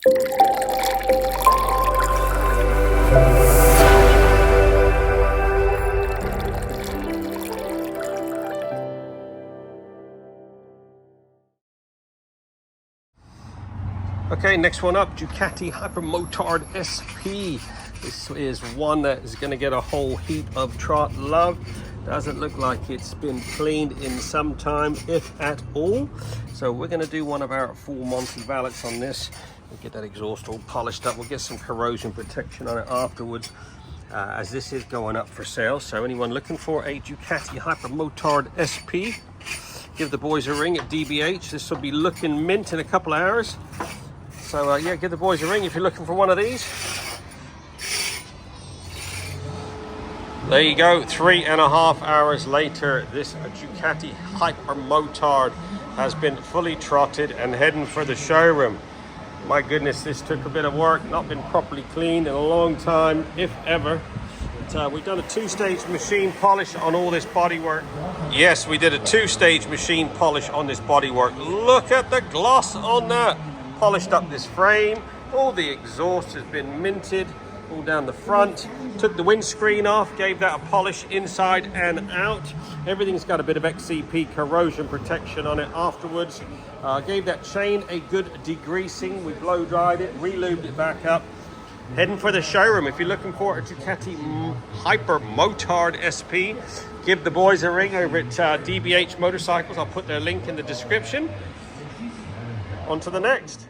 Okay, next one up, Ducati Hypermotard SP. This is one that is going to get a whole heap of trot love. Doesn't look like it's been cleaned in some time, if at all. So we're going to do one of our full Monty valets on this. We'll get that exhaust all polished up. We'll get some corrosion protection on it afterwards, as this is going up for sale. So anyone looking for a Ducati Hypermotard SP, give the boys a ring at DBH. This will be looking mint in a couple of hours. So yeah, give the boys a ring if you're looking for one of these. There you go, 3.5 hours later, this Ducati Hypermotard has been fully trotted and heading for the showroom. My goodness, this took a bit of work, not been properly cleaned in a long time, if ever. But, we've done a two-stage machine polish on all this bodywork. Yes, we did a two-stage machine polish on this bodywork. Look at the gloss on that. Polished up this frame, all the exhaust has been minted, all down the front. Took the windscreen off, gave that a polish inside and out. Everything's got a bit of XCP corrosion protection on it afterwards. Gave that chain a good degreasing. We blow dried it, re-lubed it back up. Heading for the showroom. If you're looking for a Ducati Hypermotard SP, give the boys a ring over at DBH Motorcycles. I'll put their link in the description. On to the next.